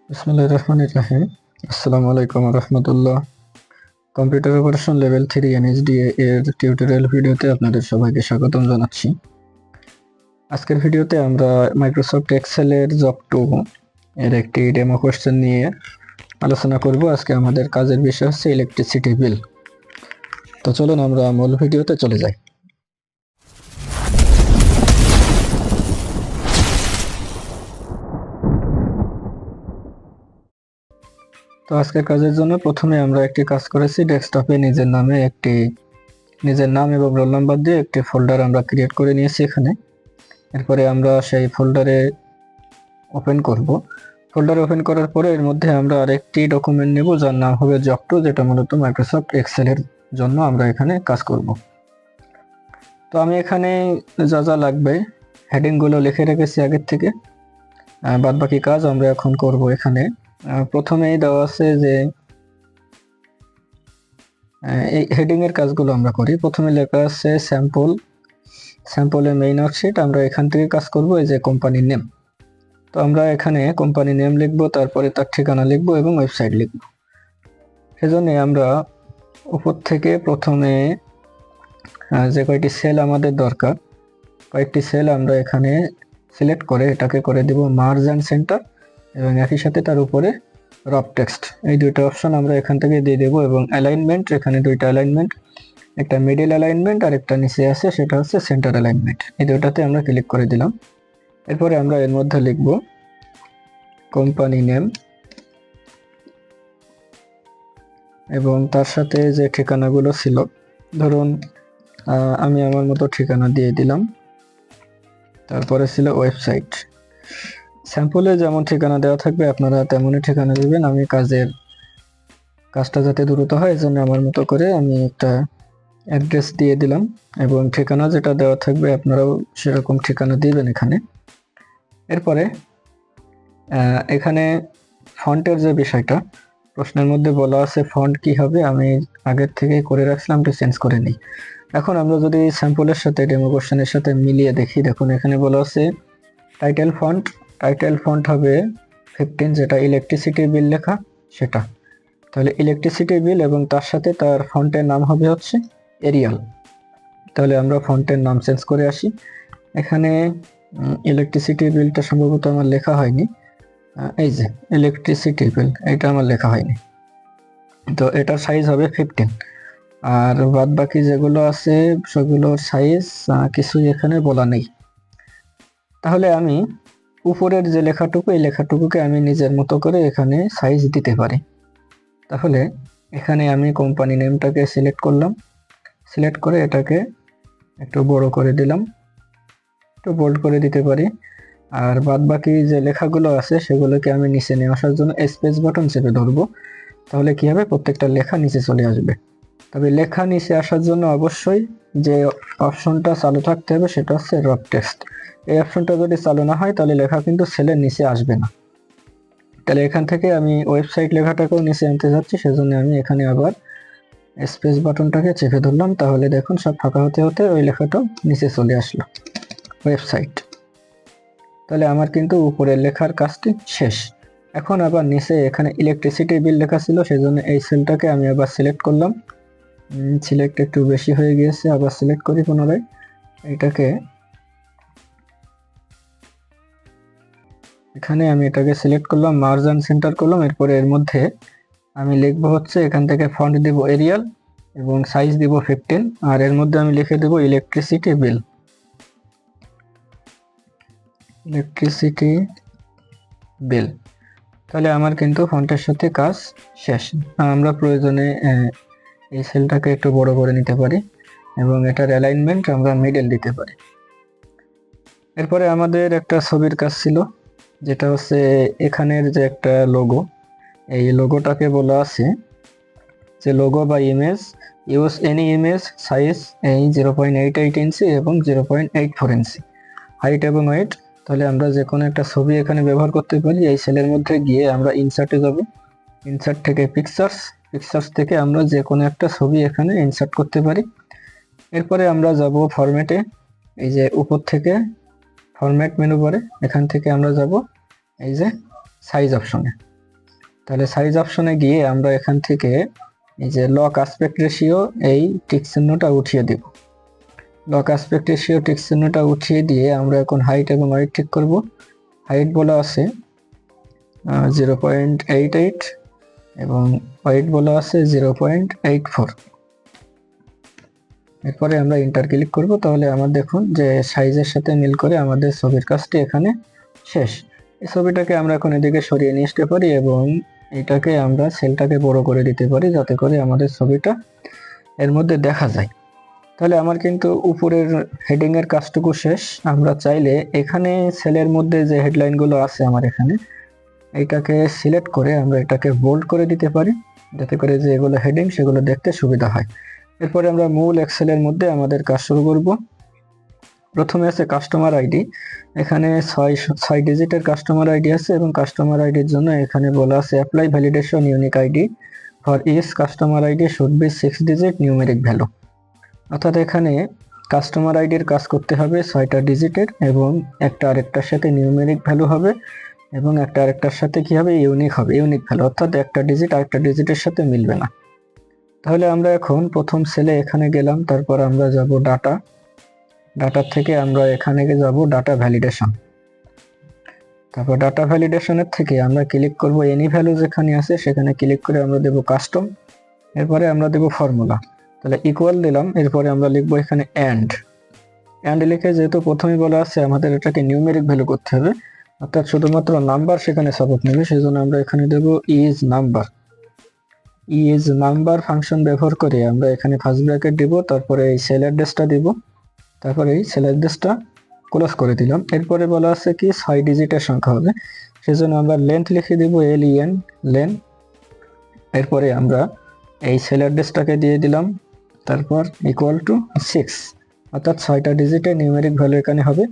বিসমিল্লাহির রহমানির রহিম। আসসালামু আলাইকুম ওয়া রাহমাতুল্লাহ। কম্পিউটার অপারেশন লেভেল 3 এনএসডিএ এর টিউটোরিয়াল ভিডিওতে আপনাদের সবাইকে স্বাগতম জানাচ্ছি। আজকের ভিডিওতে আমরা মাইক্রোসফট এক্সেল এর জব 2 এর একটি ডেমো কোশ্চেন নিয়ে আলোচনা করব। আজকে আমাদের কাজের বিষয় হচ্ছে ইলেকট্রিসিটি বিল। তো চলুন আমরা মূল ভিডিওতে চলে যাই। তো আজকের কাজের জন্য প্রথমে আমরা একটি কাজ করেছি, ডেস্কটপে নিজের নাম এবং রোল নাম্বার দিয়ে একটি ফোল্ডার আমরা ক্রিয়েট করে নিয়েছি এখানে। এরপরে আমরা সেই ফোল্ডারে ওপেন করব। ফোল্ডার ওপেন করার পরে এর মধ্যে আমরা আরেকটি ডকুমেন্ট নেব যার নাম হবে জব 2, যেটা মূলত মাইক্রোসফট এক্সেল এর জন্য আমরা এখানে কাজ করব। তো আমি এখানে যা যা লাগবে হেডিং গুলো লিখে রেখেছি আগের থেকে। বাদ বাকি কাজ আমরা এখন করব। এখানে প্রথমেই দেওয়া আছে যে এই হেডিং এর কাজগুলো আমরা করি। প্রথমে লেখা আছে স্যাম্পলের মেইন ওয়ার্কশিট। আমরা এখান থেকে কাজ করব এই যে কোম্পানির নেম। তো আমরা এখানে কোম্পানি নেম লিখব, তারপরে তার ঠিকানা লিখব এবং ওয়েবসাইট লিখব। সেজন্য আমরা উপর থেকে প্রথমে যে কয়টি সেল আমাদের দরকার, কয়েকটি সেল আমরা এখানে সিলেক্ট করে এটাকে করে দেব মার্জ অ্যান্ড সেন্টার, এবং একই সাথে তার উপরে রব টেক্সট। এই দুইটা অপশন আমরা এখান থেকে দিয়ে দেব। এবং অ্যালাইনমেন্ট, এখানে দুইটা অ্যালাইনমেন্ট, একটা মিডল অ্যালাইনমেন্ট আর একটা নিচে আছে সেটা হচ্ছে সেন্টার অ্যালাইনমেন্ট। এই দুটাতে আমরা ক্লিক করে দিলাম। এরপরে আমরা এর মধ্যে লিখব কোম্পানি নেম এবং তার সাথে যে ঠিকানাগুলো ছিল, ধরুন আমি আমার মতো ঠিকানা দিয়ে দিলাম। তারপরে ছিল ওয়েবসাইট। স্যাম্পলে যেমন ঠিকানা দেওয়া থাকবে আপনারা তেমনই ঠিকানা দিবেন। আমি কাজটা যাতে দ্রুত হয় এজন্য আমার মতো করে আমি একটা অ্যাড্রেস দিয়ে দিলাম, এবং ঠিকানা যেটা দেওয়া থাকবে আপনারাও সেরকম ঠিকানা দিবেন এখানে। এরপরে এখানে ফন্টের যে বিষয়টা, প্রশ্নের মধ্যে বলা আছে ফন্ট কি হবে, আমি আগের থেকেই করে রাখছিলাম, একটু চেঞ্জ করে নিই। এখন আমরা যদি স্যাম্পলের সাথে ডেমো কোশ্চেনের সাথে মিলিয়ে দেখি, দেখুন এখানে বলা আছে টাইটেল ফন্ট হবে 15, যেটা ইলেকট্রিসিটি বিল লেখা সেটা। তাহলে ইলেকট্রিসিটি বিল এবং তার সাথে তার ফন্টের নাম হবে হচ্ছে এরিয়াল। তাহলে আমরা ফন্টের নাম চেঞ্জ করে আসি। এখানে ইলেকট্রিসিটি বিলটা সম্ভবত আমার লেখা হয়নি। এই যে ইলেকট্রিসিটি বিল, এটা আমার লেখা হয়নি। তো এটার সাইজ হবে 15। আর বাদ বাকি যেগুলো আছে সেগুলোর সাইজ কিছুই এখানে বলা নেই। তাহলে আমি উপরের যে লেখাটুকু, এই লেখাটুকুকে আমি নিজের মতো করে এখানে সাইজ দিতে পারি। তাহলে এখানে আমি কোম্পানি নেমটাকে সিলেক্ট করলাম, সিলেক্ট করে এটাকে একটু বড় করে দিলাম, একটু বোল্ড করে দিতে পারি। আর বাদ বাকি যে লেখাগুলো আছে সেগুলোকে আমি নিচে নিয়ে আসার জন্য স্পেস বাটন চেপে ধরবো। তাহলে কি হবে, প্রত্যেকটা লেখা নিচে চলে আসবে। তবে লেখা নিচে আসার জন্য অবশ্যই যে অপশনটা চালু থাকতে হবে সেটা হচ্ছে রব টেক্সট। এই অপশনটা যদি চালু না হয় তাহলে লেখা কিন্তু সেলের নিচে আসবে না। তাহলে এখান থেকে আমি ওয়েবসাইট লেখাটাকেও নিচে আনতে যাচ্ছি, সেজন্য আমি এখানে আবার স্পেস বাটনটাকে চেপে ধরলাম। তাহলে দেখুন সব ফাঁকা হতে হতে ওই লেখাটাও নিচে চলে আসলো, ওয়েবসাইট। তাহলে আমার কিন্তু উপরের লেখার কাজটি শেষ। এখন আবার নিচে এখানে ইলেকট্রিসিটি বিল লেখা ছিল, সেজন্য এই সেলটাকে আমি আবার সিলেক্ট করলাম। সিলেক্ট একটু বেশি হয়ে গিয়েছে, আবার সিলেক্ট করি পুনরায়। এটাকে এখানে আমি এটাকে সিলেক্ট করলাম, মার্জ অ্যান্ড সেন্টার করলাম। এরপরে এর মধ্যে আমি লিখবো হচ্ছে, এখান থেকে ফন্ট দিব এরিয়াল এবং সাইজ দিব 15, আর এর মধ্যে আমি লিখে দেব ইলেকট্রিসিটি বিল। তাহলে আমার কিন্তু ফন্টের সাথে কাজ শেষ। আমরা প্রয়োজনে এই সেলটাকে একটু বড় করে নিতে পারি এবং এটার অ্যালাইনমেন্ট আমরা মিডল দিতে পারি। এরপরে আমাদের একটা ছবির কাজ ছিল, যেটা হচ্ছে এখানের যে একটা লোগো, এই লোগোটাকে বলা আছে যে লোগো বা image, use any image size এই 0.88 ইঞ্চি এবং 0.84 ইঞ্চি হাইট এবং ওয়েট। তাহলে আমরা যে কোনো একটা ছবি এখানে ব্যবহার করতে পারি। এই সেলের মধ্যে গিয়ে আমরা ইনসার্টে যাব, ইনসার্ট থেকে পিকচার্স থেকে আমরা যে কোনো একটা ছবি এখানে ইনসার্ট করতে পারি। এরপরে আমরা যাব ফরম্যাটে, এই যে উপর থেকে ফরম্যাট মেনু বারে এখান থেকে আমরা যাব এই যে সাইজ অপশনে। তাহলে সাইজ অপশনে গিয়ে আমরা এখান থেকে এই যে লক অ্যাসপেক্ট রেশিও এই টিক চিহ্নটা উঠিয়ে দিব। লক অ্যাসপেক্ট রেশিও টিক চিহ্নটা উঠিয়ে দিয়ে আমরা এখন হাইট এবং ওয়েট ঠিক করব। হাইট বলা আছে 0.88 এবং ওয়েট বলা আছে 0.84। এরপরে আমরা ইন্টার ক্লিক করব। তাহলে আমরা দেখুন যে সাইজের সাথে মিল করে আমাদের ছবির কাজটি এখানে শেষ। এই ছবিটাকে আমরা এখন এদিকে সরিয়ে নিয়ে আসতে পারি এবং এটাকে আমরা সেলটাকে বড় করে দিতে পারি যাতে করে আমাদের ছবিটা এর মধ্যে দেখা যায়। তাহলে আমার কিন্তু উপরের হেডিং এর কাজটুকু শেষ। আমরা চাইলে এখানে সেলের মধ্যে যে হেডলাইন গুলো আছে আমার এখানে, এইটাকে সিলেক্ট করে আমরা এটাকে বোল্ড করে দিতে পারি যাতে করে যে এগুলো হেডিং সেগুলো দেখতে সুবিধা হয়। এরপরে আমরা মূল এক্সেলের মধ্যে আমাদের কাজ শুরু করব। প্রথমে আছে কাস্টমার আইডি। এখানে 6 ডিজিটের কাস্টমার আইডি আছে এবং কাস্টমার আইডির জন্য এখানে বলা আছে apply validation unique ID for each customer ID should be 6 digit numeric value. অর্থাৎ এখানে কাস্টমার আইডির কাজ করতে হবে 6টা ডিজিটের এবং একটা আরেকটার সাথে নিউমেরিক ভ্যালু হবে এবং একটা আরেকটার সাথে কি হবে, ইউনিক হবে, ইউনিক ভ্যালু। অর্থাৎ একটা ডিজিট আরেকটা ডিজিটের সাথে মিলবে না। তাহলে আমরা এখন প্রথম সেলে এখানে গেলাম, তারপর আমরা যাব ডাটা। ডাটার থেকে আমরা এখানে যাব ডাটা ভ্যালিডেশন। তারপর ডাটা ভ্যালিডেশনের থেকে আমরা ক্লিক করব এনি ভ্যালু যেখানে আছে সেখানে ক্লিক করে আমরা দেব কাস্টম। এরপরে আমরা দেব ফর্মুলা। তাহলে ইকুয়াল দিলাম। এরপরে আমরা লিখব এখানে এন্ড লিখে, যেহেতু প্রথমেই বলা আছে আমাদের এটাকে নিউমেরিক ভ্যালু করতে হবে, অর্থাৎ শুধুমাত্র নাম্বার সেখানে সাপোর্ট নেবে, সেজন্য আমরা এখানে দেব is number. Is number function ব্যবহার করে আমরা এখানে ফার্স্ট ব্র্যাকেট দিব, তারপরে এই সেল অ্যাড্রেসটা দিব, তারপরে এই সেল অ্যাড্রেসটা ক্লোজ করে দিলাম। এরপরে বলা আছে কি 6 ডিজিটের সংখ্যা হবে, সেজন্য আমরা লেন্থ লিখে দিব LEN লেন। এরপরে আমরা এই সেল অ্যাড্রেসটাকে দিয়ে দিলাম, তারপর ইকুয়াল টু 6, অর্থাৎ 6টা ডিজিটের নিউমেরিক ভ্যালু এখানে হবে।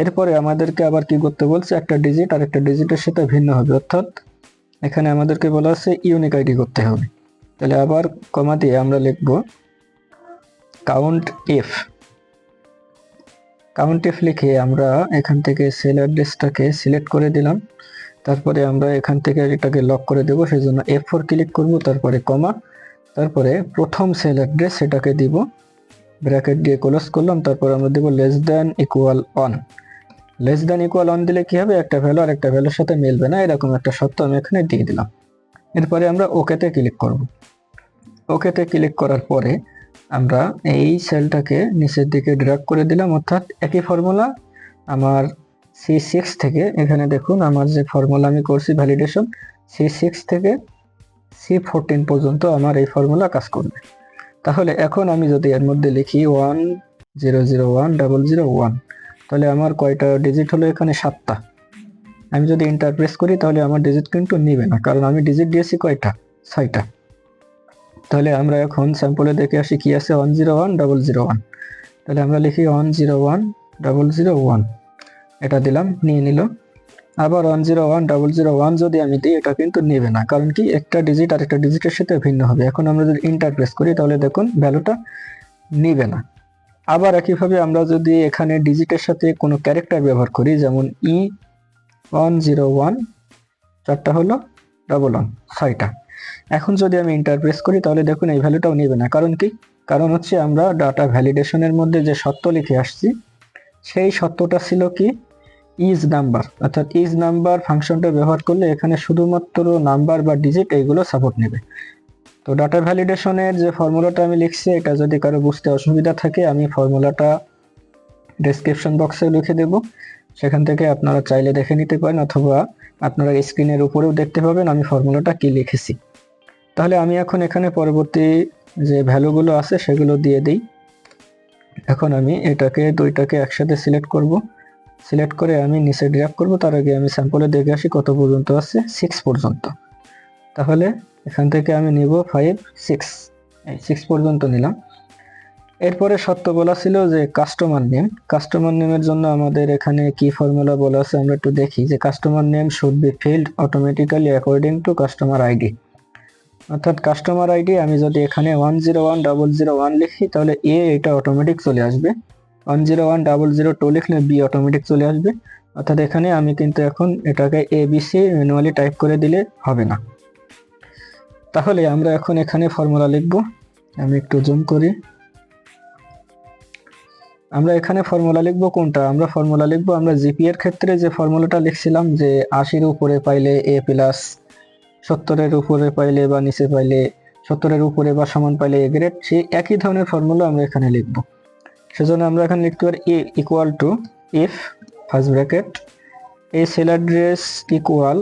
এরপরে আমাদেরকে আবার কি করতে বলছে, একটা ডিজিট আর একটা ডিজিটের সাথে ভিন্ন হবে, অর্থাৎ এখানে আমাদেরকে বলা আছে ইউনিক আইডি করতে হবে। তাহলে আবার কমা দিয়ে আমরা লিখব কাউন্ট ইফ লিখে আমরা এখান থেকে সেল অ্যাড্রেসটাকে সিলেক্ট করে দিলাম। তারপরে আমরা এখান থেকে এটাকে লক করে দেব, সেজন্য F4 ক্লিক করব, তারপরে কমা, তারপরে প্রথম সেল অ্যাড্রেস সেটাকে দিব, ব্র্যাকেট দিয়ে ক্লোজ করলাম, তারপর আমরা দেব less than equal on. Less than equal on দিলে কি হবে, একটা ভ্যালু আর একটা ভ্যালুর সাথে মিলবে না, এরকম একটা শর্ত আমি এখানে দিয়ে দিলাম। এরপরে আমরা ওকেতে ক্লিক করব। ওকেতে ক্লিক করার পরে আমরা এই সেলটাকে নিচের দিকে ড্র্যাগ করে দিলাম, অর্থাৎ একই ফর্মুলা আমার C6 থেকে, এখানে দেখুন আমার যে ফর্মুলা আমি করছি ভ্যালিডেশন, C6 থেকে C14 পর্যন্ত আমার এই ফর্মুলা কাজ করবে। তাহলে এখন আমি যদি এর মধ্যে লিখি 1001001, তাহলে আমার কয়টা ডিজিট হলো, এখানে 7টা। আমি যদি এন্টার প্রেস করি তাহলে আমার ডিজিট কিন্তু নিবে না, কারণ আমি ডিজিট দিয়েছি কয়টা, 6টা। তাহলে আমরা এখন স্যাম্পলে দেখে আসি কি আছে, 101001। তাহলে আমরা লিখি 101001, এটা দিলাম, নিয়ে নিল। আবার 101001 যদি আমি দিই এটা কিন্তু নেবে না, কারণ কি একটা ডিজিট আর একটা ডিজিটের সাথে ভিন্ন হবে। এখন আমরা যদি এন্টার প্রেস করি তাহলে দেখুন ভ্যালুটা নিবে না। আবার একইভাবে আমরা যদি এখানে ডিজিটের সাথে কোনো ক্যারেক্টার ব্যবহার করি, যেমন E101, 4টা হলো, 11, 6টা। এখন যদি আমি এন্টার প্রেস করি তাহলে দেখুন এই ভ্যালুটাও নেবে না, কারণ কি, কারণ হচ্ছে আমরা ডাটা ভ্যালিডেশনের মধ্যে যে সত্য লিখে আসছি সেই সত্যটা ছিল কি, ইজ নাম্বার। অর্থাৎ ইজ নাম্বার ফাংশনটা ব্যবহার করলে এখানে শুধুমাত্র নাম্বার বা ডিজিট এইগুলো সাপোর্ট নেবে। তো ডাটা ভ্যালিডেশনের যে ফর্মুলাটা আমি লিখছি, এটা যদি কারো বুঝতে অসুবিধা থাকে আমি ফর্মুলাটা ডেসক্রিপশন বক্সে লিখে দেব, সেখান থেকে আপনারা চাইলে দেখে নিতে পারেন, অথবা আপনারা স্ক্রিনের উপরেও দেখতে পাবেন আমি ফর্মুলাটা কি লিখেছি। তাহলে আমি এখন এখানে পরবর্তী যে ভ্যালুগুলো আছে সেগুলো দিয়ে দিই। এখন আমি এটাকে দুইটাকে একসাথে সিলেক্ট করব, সিলেক্ট করে আমি নিচে ড্র্যাগ করব। তার আগে আমি স্যাম্পলে দেখে আসি কত পর্যন্ত আছে, 6 পর্যন্ত। তাহলে এখান থেকে আমি নিব 5, 6, এই 6 পর্যন্ত নিলাম। এরপরে সত্য বলা ছিল যে কাস্টমার নেমের জন্য আমাদের এখানে কি ফর্মুলা বলা আছে আমরা একটু দেখি, যে customer name should be field automatically according to customer ID. অর্থাৎ কাস্টমার আইডি আমি যদি এখানে 101001 লিখি তাহলে এটা অটোমেটিক চলে আসবে, 101002 লিখলে B অটোমেটিক চলে আসবে। অর্থাৎ এখানে আমি কিন্তু এখন এটাকে ABC ম্যানুয়ালি টাইপ করে দিলে হবে না, তাহলে আমরা এখন এখানে ফর্মুলা লিখব। আমি একটু জুম করি। আমরা এখানে ফর্মুলা লিখব কোনটা? আমরা ফর্মুলা লিখব আমরা জিপি এর ক্ষেত্রে যে ফর্মুলাটা লিখছিলাম যে 80-এর উপরে পাইলে এ প্লাস, 70-এর উপরে পাইলে বা নিচে পাইলে, 70-এর উপরে বা সমান পাইলে এ গ্রেড, সেই একই ধরনের ফর্মুলা আমরা এখানে লিখব। সেজন্য আমরা এখানে লিখতে পারি এ equal to if first bracket এই সেল অ্যাড্রেস ইকুয়াল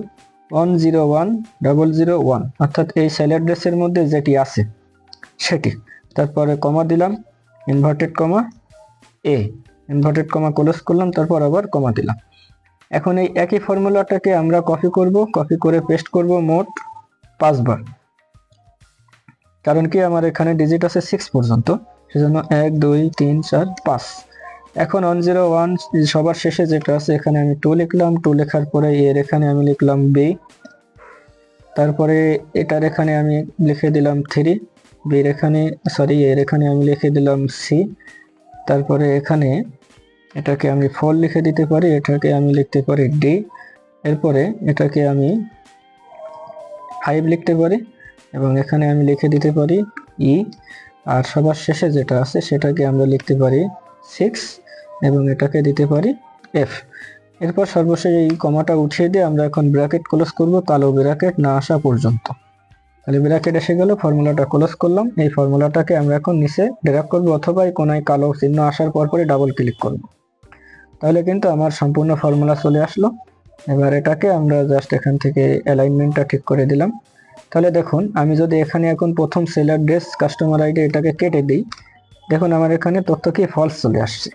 101,001, অর্থাৎ এই সেল অ্যাড্রেসের মধ্যে যেটি আছে সেটি, তারপরে কমা দিলাম, ইনভার্টেড কমা এ, ইনভার্টেড কমা ক্লোজ করলাম, তারপর আবার কমা দিলাম। এখন এই একই ফর্মুলাটাকে আমরা কপি করব, কপি করে পেস্ট করব মোট 5 বার। কারণ কি আমার এখানে ডিজিট আছে 6 পর্যন্ত, সেজন্য 1 2 3 4 5। এখন 101 সবার শেষে যেটা আছে এখানে আমি 2 লিখলাম, 2 লেখার পরে এর এখানে আমি লিখলাম বি, তারপরে এটার এখানে আমি লিখে দিলাম 3, বির এখানে এর এখানে আমি লিখে দিলাম সি, তারপরে এখানে এটাকে আমি 4 লিখে দিতে পারি, এটাকে আমি লিখতে পারি ডি, এরপরে এটাকে আমি 5 লিখতে পারি এবং এখানে আমি লিখে দিতে পারি ই, আর সবার শেষে যেটা আছে সেটাকে আমরা লিখতে পারি 6 এবং এটাকে দিতে পারি এফ। এরপর সর্বশেষ এই কমাটা উঠিয়ে দিয়ে আমরা এখন ব্র্যাকেট ক্লোজ করব কালো ব্র্যাকেট না আসা পর্যন্ত। তাহলে ব্র্যাকেট এসে গেল, ফর্মুলাটা ক্লোজ করলাম। এই ফর্মুলাটাকে আমরা এখন নিচে ড্র্যাগ করব অথবা এই কোনায় কালো চিহ্ন আসার পরে ডাবল ক্লিক করব। তাহলে কিন্তু আমার সম্পূর্ণ ফর্মুলা চলে আসলো। এবার এটাকে আমরা জাস্ট এখান থেকে অ্যালাইনমেন্টটা ঠিক করে দিলাম। তাহলে দেখুন আমি যদি এখানে এখন প্রথম সেল অ্যাড্রেস কাস্টমার আইডি এটাকে কেটে দিই, দেখুন আমার এখানে তথ্য কি ফলস চলে আসছে।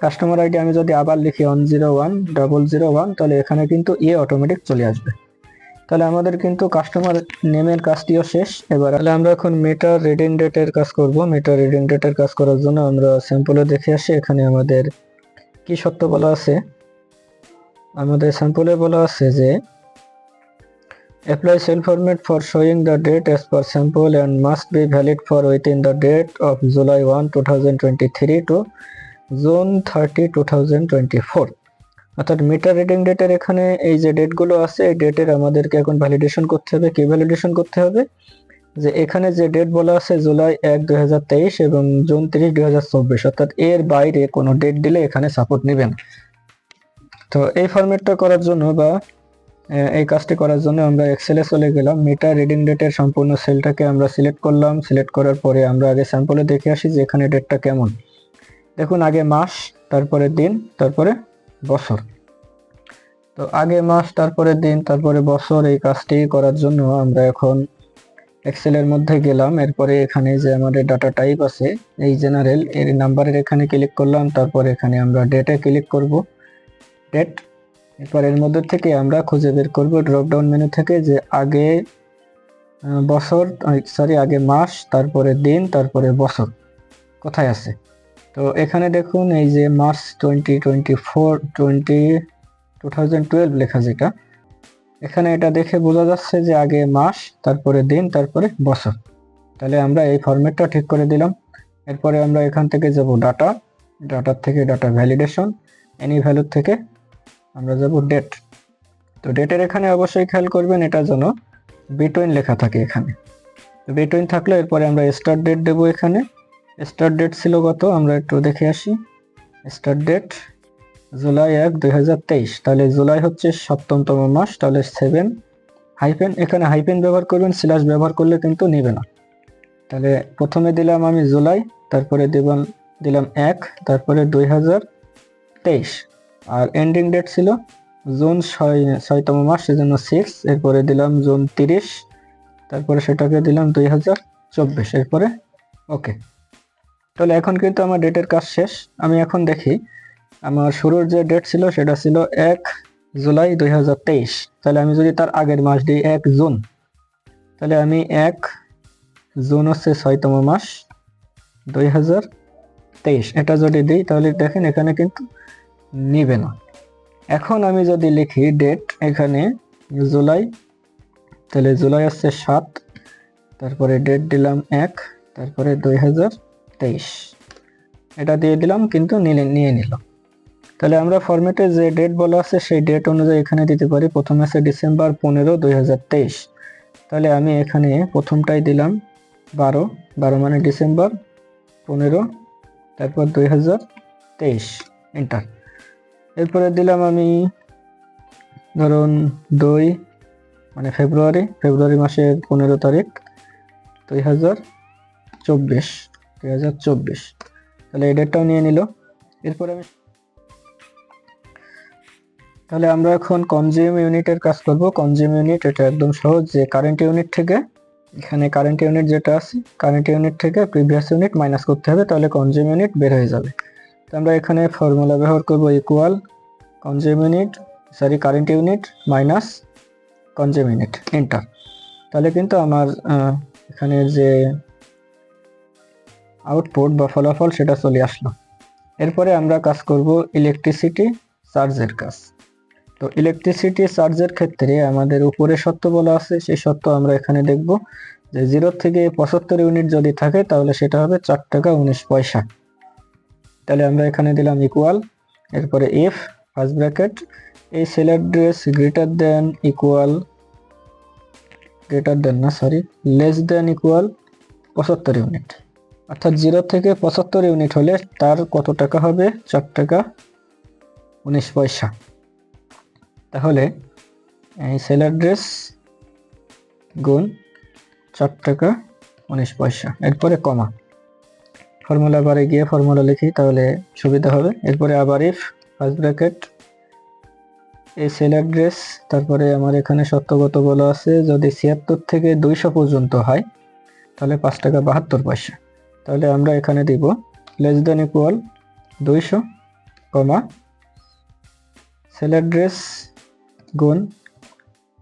কাস্টমার আইডি আমি যদি আবার লিখি 101,001, তাহলে এখানে কিন্তু এ অটোমেটিক চলে আসবে। তাহলে আমাদের কিন্তু কাস্টমার নেমের কাজটিও শেষ। এবার তাহলে আমরা এখন মেটা রিডিং ডেটের কাজ করব। মেটা রিডিং ডেটের কাজ করার জন্য আমরা স্যাম্পলে দেখে আসি এখানে আমাদের কি সত্য বলা আছে। আমাদের স্যাম্পলে বলা আছে যে apply cell format for showing the date as per sample and must be valid for within the date of July 1, 2023 to June 30, 2024। অর্থাৎ মিটার রিডিং ডেটের এখানে এই যে ডেটগুলো আছে এই ডেটের আমাদেরকে এখন ভ্যালিডেশন করতে হবে। কি ভ্যালিডেশন করতে হবে? যে এখানে যে ডেট বলা আছে জুলাই 1, 2023 এবং জুন 30, 2024, অর্থাৎ এর বাইরে কোনো ডেট দিলে এখানে সাপোর্ট নেবে না। তো এই ফরম্যাটটা করার জন্য বা এই কাজটি করার জন্য আমরা এক্সেলে চলে গেলাম। মিটার রিডিং ডেটের সম্পূর্ণ সেলটাকে আমরা সিলেক্ট করলাম। সিলেক্ট করার পরে আমরা আগে স্যাম্পলে দেখে আসি যে এখানে ডেটটা কেমন। দেখুন আগে মাস, তারপরে দিন, তারপরে বছর। তো আগে মাস, তারপরে দিন, তারপরে বছর, এই কাজটি করার জন্য আমরা এখন এক্সেলের মধ্যে গেলাম। এরপরে এখানে যে আমাদের ডাটা টাইপ আছে এই জেনারেল এর নাম্বারের এখানে ক্লিক করলাম, তারপরে এখানে আমরা ডেটে ক্লিক করব, ডেট। এরপর এর মধ্যে থেকে আমরা খুঁজে বের করব ড্রপ ডাউন মেনু থেকে যে আগে আগে মাস, তারপরে দিন, তারপরে বছর কোথায় আছে। তো এখানে দেখুন এই যে মার্চ 2012 লেখা, যেটা এখানে এটা দেখে বোঝা যাচ্ছে যে আগে মাস, তারপরে দিন, তারপরে বছর। তাহলে আমরা এই ফরম্যাটটা ঠিক করে দিলাম। এরপরে আমরা এখান থেকে যাব ডাটার থেকে ডাটা ভ্যালিডেশন, এনি ভ্যালুর থেকে আমরা যাব ডেট। তো ডেটের এখানে অবশ্যই খেয়াল করবেন এটা যেন বিটুইন লেখা থাকে এখানে। তো বিটুইন থাকলে এরপরে আমরা স্টার্ট ডেট দেবো। এখানে স্টার্ট ডেট ছিল কত আমরা একটু দেখে আসি। স্টার্ট ডেট জুলাই 1, 2023, তাহলে জুলাই হচ্ছে 7তম মাস, তাহলে 7 হাইফেন, এখানে হাইফেন ব্যবহার করবেন, স্ল্যাশ ব্যবহার করলে কিন্তু নেবে না। তাহলে প্রথমে দিলাম আমি জুলাই, তারপরে দিলাম 1, তারপরে 2023, আর এন্ডিং ডেট ছিল জুন 6তম মাস, সেজন্য 6, এরপরে দিলাম জুন 30, তারপরে সেটাকে দিলাম 2024, এরপরে ওকে। তাহলে এখন কিন্তু আমার ডেটের কাজ শেষ। আমি এখন দেখি আমার শুরুর যে ডেট ছিল সেটা ছিল 1 জুলাই 2023, তাহলে আমি যদি তার আগের মাস দিই 1 জুন, তাহলে আমি 1 জুন হচ্ছে 6তম মাস 2023, এটা যদি দিই তাহলে দেখেন এখানে কিন্তু নিবে না। এখন আমি যদি লিখি ডেট এখানে জুলাই, তাহলে জুলাই হচ্ছে 7, তারপরে ডেট দিলাম 1, তারপরে 2023, এটা দিয়ে দিলাম, কিন্তু নিয়ে নিল। তাহলে আমরা ফরম্যাটে যে ডেট বলা আছে সেই ডেট অনুযায়ী এখানে দিতে পারি। প্রথমে আছে ডিসেম্বর 15, 2023, তাহলে আমি এখানে প্রথমটাই দিলাম 12, 12 মানে ডিসেম্বর, 15, তারপর 2023, এন্টার। এরপরে দিলাম আমি ধরুন 2 মানে ফেব্রুয়ারি মাসের 15 তারিখ 2024, তাহলে এই ডেটটাও নিয়ে নিল। এরপরে তাহলে আমরা এখন কনজিউম ইউনিটের কাজ করব। কনজিউম ইউনিট এটা একদম সহজ, যে কারেন্ট ইউনিট থেকে এখানে কারেন্ট ইউনিট যেটা আছে, কারেন্ট ইউনিট থেকে প্রিভিয়াস ইউনিট মাইনাস করতে হবে, তাহলে কনজিউম ইউনিট বের হয়ে যাবে। তো আমরা এখানে ফর্মুলা ব্যবহার করব equal current unit minus consume unit, enter. তাহলে কিন্তু আমার এখানে যে আউটপুট বা ফলাফল সেটা চলে আসলো। এরপরে আমরা কাজ করব ইলেকট্রিসিটি চার্জের কাজ। তো ইলেকট্রিসিটি চার্জের ক্ষেত্রে আমাদের উপরে শর্ত বলা আছে, সেই শর্ত আমরা এখানে দেখব যে 0 থেকে 75 ইউনিট যদি থাকে তাহলে সেটা হবে 4 টাকা 19 পয়সা। তাহলে আমরা এখানে দিলাম ইকুয়াল, এরপরে ইফ ফার্স্ট ব্র্যাকেট এই cell address less than equal 75 unit, অর্থাৎ 0 থেকে 75 ইউনিট হলে তার কত টাকা হবে, 4 টাকা 19 পয়সা। তাহলে এই সেল অ্যাড্রেস গুণ 4 টাকা 19 পয়সা, এরপরে কমা, ফর্মুলা বারে গিয়ে ফর্মুলা লিখি তাহলে সুবিধা হবে। এরপরে আবার ইফ ফার্স্ট ব্র্যাকেট এই সেল অ্যাড্রেস, তারপরে আমার এখানে সত্যগত বলা আছে যদি 76 থেকে 200 পর্যন্ত হয় তাহলে 5 টাকা 72 পয়সা। তাহলে আমরা এখানে দিব লেস দেন ইকুয়াল 200, কমা সেল অ্যাড্রেস গুণ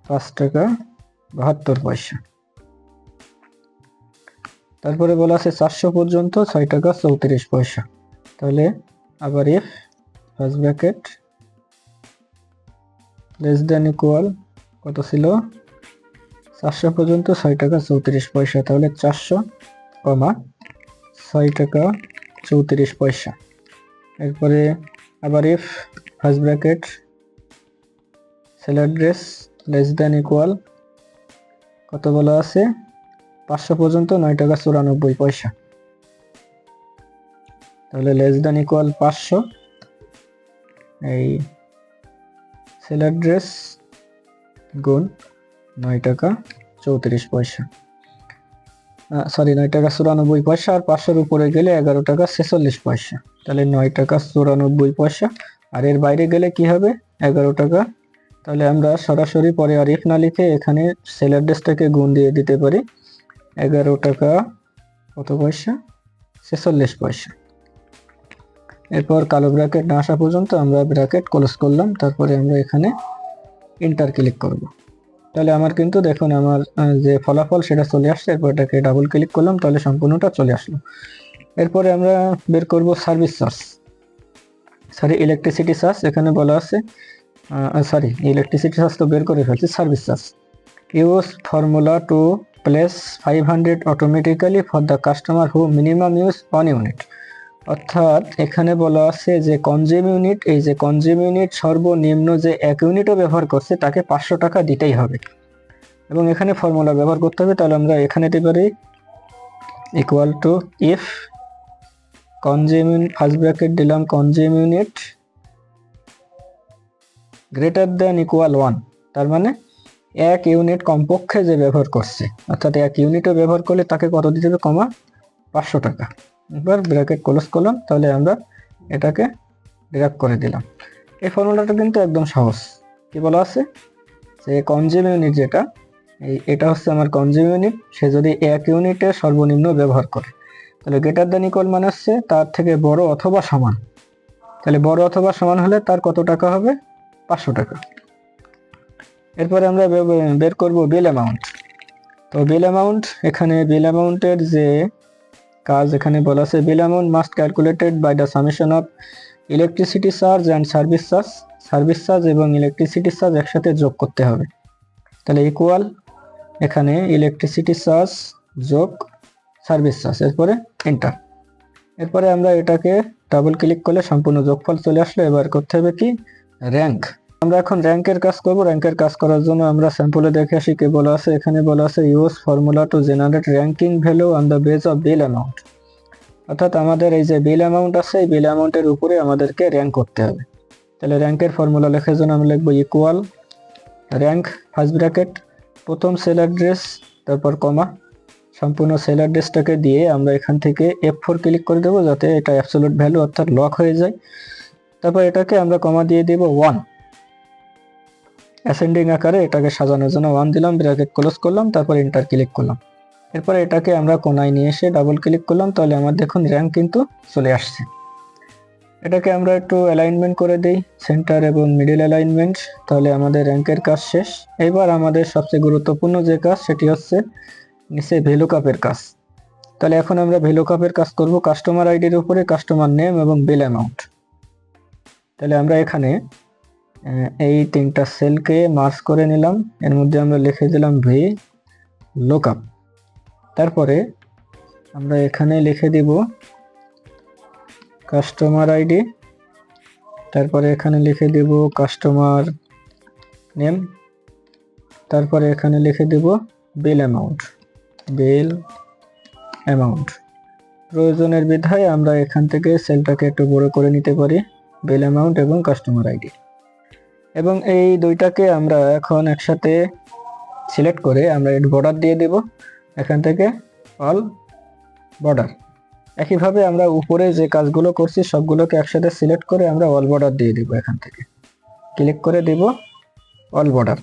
5 টাকা 72 পয়সা। তারপরে বলা আছে 400 পর্যন্ত 6 টাকা 34 পয়সা। তাহলে আবার if first bracket less than equal কত ছিল, 400 পর্যন্ত 6 টাকা 34 পয়সা, তাহলে 400, কমা 6 টাকা 34 পয়সা। এরপরে আবার if first bracket sell address less than equal কত বলা আছে, 500 পর্যন্ত 9 টাকা 94 পয়সা। তাহলে লেস দেন ইকুয়াল 500, এই সেল অ্যাড্রেস গুণ 9 টাকা 34 পয়সা, 9 টাকা 94 পয়সা, আর 500-এর উপরে গেলে 11 টাকা 46 পয়সা। তাহলে 9 টাকা 94 পয়সা, আর এর বাইরে গেলে কি হবে, 11 টাকা। তাহলে আমরা সরাসরি পরে আর ইফ না লিখে এখানে সেল অ্যাড্রেসটাকে গুণ দিয়ে দিতে পারি, 11 টাকা কত পয়সা, 46 পয়সা। এরপর কালো ব্র্যাকেট না আসা পর্যন্ত আমরা ব্র্যাকেট ক্লোজ করলাম, তারপরে আমরা এখানে এন্টার ক্লিক করব। তাহলে আমার কিন্তু দেখুন আমার যে ফলাফল সেটা চলে আসছে। এরপর এটাকে ডাবল ক্লিক করলাম, তাহলে সম্পূর্ণটা চলে আসলো। এরপরে আমরা বের করব সার্ভিস চার্জ, ইলেকট্রিসিটি চার্জ। এখানে বলা আছে ইলেকট্রিসিটি চার্জ তো বের করে ফেলছি, service charge use formula to place 500 automatically for the customer who minimum use 1 unit. অর্থাৎ এখানে বলা আছে যে কনজিউম ইউনিট, এই যে কনজিউম ইউনিট সর্বনিম্ন যে 1 ইউনিটও ব্যবহার করছে তাকে 500 টাকা দিতেই হবে, এবং এখানে ফর্মুলা ব্যবহার করতে হবে। তাহলে আমরা এখানে দিতে পারি equal to if consume first bracket দিলাম consume unit greater than equal 1, তার মানে 1 ইউনিট কমপক্ষে যে ব্যবহার করছে, অর্থাৎ 1 ইউনিটও ব্যবহার করলে তাকে কত দিতে হবে, কমা 500 টাকা। এবার ব্র্যাকেট ক্লোজ করলাম, তাহলে আমরা এটাকে ডিরাক্ট করে দিলাম। এই ফর্মুলাটা কিন্তু একদম সহজ। কি বলা আছে যে কনজিউম ইউনিট যেটা, এটা হচ্ছে আমার কনজিউম ইউনিট, সে যদি 1 ইউনিটে সর্বনিম্ন ব্যবহার করে, তাহলে গ্রেটার দেন ইকুয়াল মানে হচ্ছে তার থেকে বড় অথবা সমান। তাহলে বড় অথবা সমান হলে তার কত টাকা হবে, 500 টাকা। এরপরে আমরা বের করব বিল অ্যামাউন্ট। তো বিল অ্যামাউন্ট, এখানে বিল অ্যামাউন্টের যে কাজ এখানে বলা আছে bill amount must calculated by the summation of electricity charge and service charge. Service charge এবং ইলেকট্রিসিটি চার্জ একসাথে যোগ করতে হবে। তাহলে ইকুয়াল এখানে ইলেকট্রিসিটি চার্জ যোগ সার্ভিস চার্জ, এরপরে এন্টার। এরপরে আমরা এটাকে ডাবল ক্লিক করলে সম্পূর্ণ যোগফল চলে আসলো। এবার করতে হবে কি, র্যাঙ্ক। আমরা এখন র্যাঙ্কের কাজ করব। র্যাঙ্কের কাজ করার জন্য আমরা স্যাম্পলে দেখে আসি কি বলা আছে। এখানে বলা আছে use formula to generate ranking value on the base of bill amount. অর্থাৎ আমাদের এই যে বিল অ্যামাউন্ট আছে, এই বিল অ্যামাউন্টের উপরে আমাদেরকে র্যাঙ্ক করতে হবে। তাহলে র্যাঙ্কের ফর্মুলা লেখার জন্য আমরা লিখবো ইকুয়াল র্যাঙ্ক ফার্স্ট ব্র্যাকেট প্রথম সেল অ্যাড্রেস তারপর কমা সম্পূর্ণ সেল অ্যাড্রেসটাকে দিয়ে আমরা এখান থেকে F4 ক্লিক করে দেবো যাতে এটা অ্যাবসলিউট ভ্যালু অর্থাৎ লক হয়ে যায়। তারপর এটাকে আমরা কমা দিয়ে দেব 1, অ্যাসেন্ডিং আকারে এটাকে সাজানোর জন্য 1 দিলাম, ব্র্যাকেট ক্লোজ করলাম, তারপর এন্টার ক্লিক করলাম। এরপর এটাকে আমরা কোনায় নিয়ে এসে ডাবল ক্লিক করলাম, তাহলে আমার দেখুন র্যাঙ্ক কিন্তু চলে আসছে। এটাকে আমরা একটু অ্যালাইনমেন্ট করে দেই, সেন্টার এবং মিডল অ্যালাইনমেন্ট, তাহলে আমাদের র্যাঙ্কের কাজ শেষ। এবার আমাদের সবচেয়ে গুরুত্বপূর্ণ যে কাজ সেটি হচ্ছে নিচে ভ্যালুকাপের কাজ। তাহলে এখন আমরা ভ্যালুকাপের কাজ করব কাস্টমার আইডির উপরে কাস্টমার নেম এবং বিল অ্যামাউন্ট। তাহলে আমরা এখানে এই তিনটা সেলকে মার্জ করে নিলাম, এর মধ্যে আমরা লিখে দিলাম ভি লুকআপ। তারপরে আমরা এখানে লিখে দিব কাস্টমার আইডি, তারপরে এখানে লিখে দিব কাস্টমার নেম, তারপরে এখানে লিখে দিব বিল অ্যামাউন্ট। প্রয়োজনের বিধায় আমরা এখান থেকে সেলটাকে একটু বড় করে নিতে পারি, বিল অ্যামাউন্ট এবং কাস্টমার আইডি। এবং এই দুইটাকে আমরা এখন একসাথে সিলেক্ট করে আমরা এর বর্ডার দিয়ে দেব, এখান থেকে অল বর্ডার। একইভাবে আমরা উপরে যে কাজগুলো করছি সবগুলোকে একসাথে সিলেক্ট করে আমরা অল বর্ডার দিয়ে দেব, এখান থেকে ক্লিক করে দেব অল বর্ডার।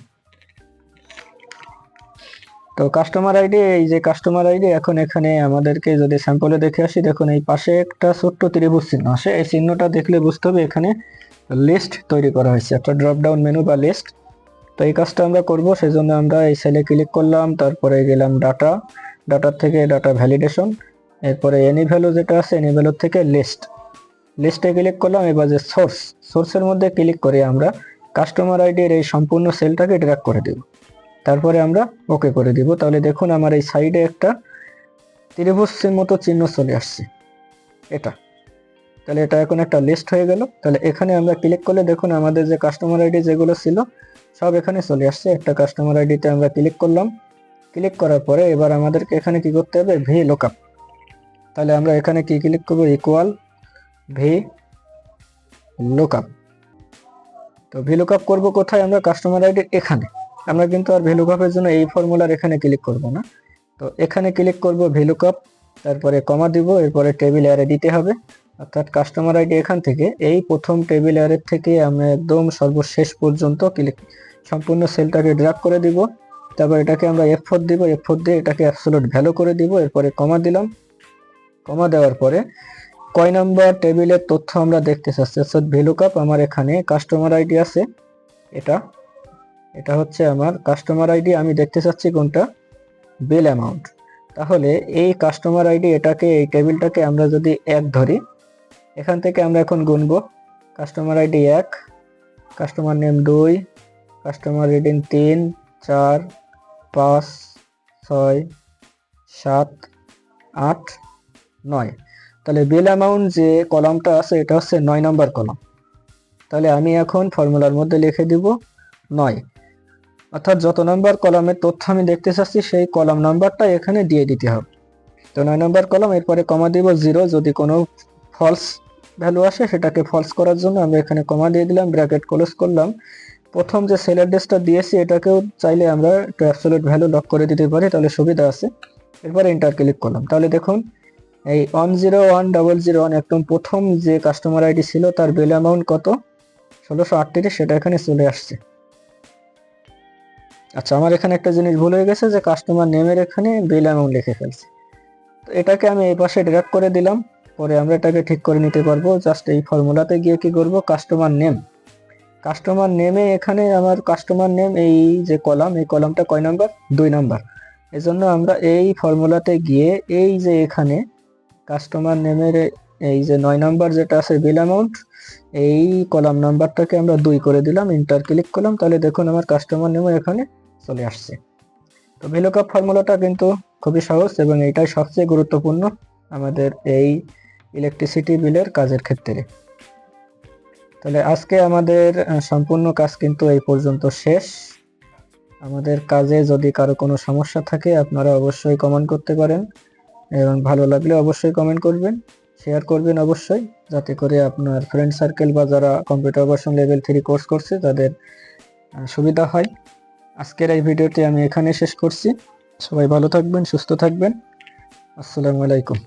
তো কাস্টমার আইডি, এই যে কাস্টমার আইডি এখন এখানে আমাদেরকে যদি স্যাম্পলে দেখে আসি, দেখুন এই পাশে একটা ছোট্ট ত্রিভুজ চিহ্ন আসে, এই চিহ্নটা দেখলে বুঝতে হবে এখানে লিস্ট তৈরি করা হয়েছে, একটা ড্রপ ডাউন মেনু বা লিস্ট। তো এই কাজটা আমরা করব, সেজন্য আমরা এই সেলে ক্লিক করলাম, তারপরে গেলাম ডাটার থেকে ডাটা ভ্যালিডেশন, এরপরে এনি ভ্যালু যেটা আছে এনি ভ্যালু থেকে লিস্টে ক্লিক করলাম। এবার যে সোর্সের মধ্যে ক্লিক করে আমরা কাস্টমার আইডির এই সম্পূর্ণ সেলটাকে ড্র্যাগ করে দেব, তারপরে আমরা ওকে করে দিব। তাহলে দেখুন আমার এই সাইডে একটা ত্রিভুজের মতো চিহ্ন চলে আসছে এটা। তাহলে এটা এখন একটা লিস্ট হয়ে গেল। তাহলে এখানে আমরা ক্লিক করলে দেখুন আমাদের যে কাস্টমার আইডি যেগুলো ছিল সব এখানে চলে আসছে। একটা কাস্টমার আইডিতে আমরা ক্লিক করলাম, ক্লিক করার পরে এবার আমাদেরকে এখানে কি করতে হবে, ভি লুকআপ। তাহলে আমরা এখানে কি ক্লিক করব, ইকুয়াল ভি লুকআপ। তো ভি লুকআপ করব কোথায়, আমরা কাস্টমার আইডির এখানে। আমরা কিন্তু আর ভি লুকআপের জন্য এই ফর্মুলার এখানে ক্লিক করব না, তো এখানে ক্লিক করব ভি লুকআপ, তারপরে কমা দিব, এরপরে টেবিল অ্যারে দিতে হবে। অর্থাৎ কাস্টমার আইডি এখান থেকে এই প্রথম টেবিল অ্যারের থেকে আমরা একদম সর্বশেষ পর্যন্ত সম্পূর্ণ সেলটাকে ড্র্যাগ করে দিব। তারপর এটাকে আমরা F4 দিব, F4 দিয়ে এটাকে অ্যাবসলিউট ভ্যালু করে দিব, এরপরে কমা দিলাম। কমা দেওয়ার পরে কয় নাম্বার টেবিলের তথ্য আমরা দেখতে চাচ্ছি, অর্থাৎ ভি লুকআপ আমার এখানে কাস্টমার আইডি আছে, এটা হচ্ছে আমার কাস্টমার আইডি, আমি দেখতে চাচ্ছি কোনটা, বিল অ্যামাউন্ট। তাহলে এই কাস্টমার আইডি এটাকে এই টেবিলটাকে আমরা যদি 1 ধরি, এখান থেকে আমরা এখন গুনবো customer ID 1, customer name 2, customer reading 3, 4, 5, 6, 7, 8, 9। তাহলে বিল অ্যামাউন্ট যে কলামটা আছে এটা হচ্ছে 9 নম্বর কলাম। তাহলে আমি এখন ফর্মুলার মধ্যে লিখে দিব 9, অর্থাৎ যত নম্বর কলামের তথ্য আমি দেখতে চাচ্ছি সেই কলাম নাম্বারটা এখানে দিয়ে দিতে হবে। তো 9 নম্বর কলাম, এরপরে কমা দিব 0, যদি কোনো ফলস ভ্যালু আসে সেটাকে ফলস করার জন্য আমরা এখানে কমা দিয়ে দিলাম, ব্র্যাকেট ক্লোজ করলাম। প্রথম যে সেল অ্যাড্রেসটা দিয়েছি এটাকেও চাইলে আমরা একটু অ্যাবসলিউট ভ্যালু লক করে দিতে পারি, তাহলে সুবিধা আছে। এরপরে এন্টার ক্লিক করলাম, তাহলে দেখুন এই 101001 একদম প্রথম যে কাস্টমার আইডি ছিল তার বিল অ্যামাউন্ট কত, 1638, সেটা এখানে চলে আসছে। আচ্ছা, আমার এখানে একটা জিনিস ভুল হয়ে গেছে যে কাস্টমার নেমের এখানে বিল অ্যামাউন্ট লিখে ফেলছি, তো এটাকে আমি এই পাশে ড্র্যাগ করে দিলাম, পরে আমরা এটাকে ঠিক করে নিতে পারবো। জাস্ট এই ফর্মুলাতে গিয়ে কি করব, কাস্টমার নেমে এখানে আমার কাস্টমার নেম এই যে কলাম, এই কলামটা কয় নাম্বার, 2 নাম্বার। এজন্য আমরা এই ফর্মুলাতে গিয়ে এই যে এখানে কাস্টমার নেমের এই যে 9 নাম্বার যেটা আছে বিল অ্যামাউন্ট, এই কলাম নাম্বারটাকে আমরা 2 করে দিলাম, এন্টার ক্লিক করলাম। তাহলে দেখুন আমার কাস্টমার নেম এখানে চলে আসছে। তো ভি লুকআপ ফর্মুলাটা কিন্তু খুবই সহজ এবং এটাই সবচেয়ে গুরুত্বপূর্ণ আমাদের এই ইলেকট্রিসিটি বিলের কাজের ক্ষেত্রে। তাহলে আজকে আমাদের সম্পূর্ণ কাজ কিন্তু এই পর্যন্ত শেষ। আমাদের কাজে যদি কারো কোনো সমস্যা থাকে আপনারা অবশ্যই কমেন্ট করতে পারেন, এবং ভালো লাগলে অবশ্যই কমেন্ট করবেন, শেয়ার করবেন অবশ্যই, যাতে করে আপনার ফ্রেন্ড সার্কেল বা যারা কম্পিউটার ভার্সন লেভেল 3 কোর্স করছে তাদের সুবিধা হয়। আজকের এই ভিডিওটি আমি এখানে শেষ করছি। সবাই ভালো থাকবেন, সুস্থ থাকবেন। আসসালামু আলাইকুম।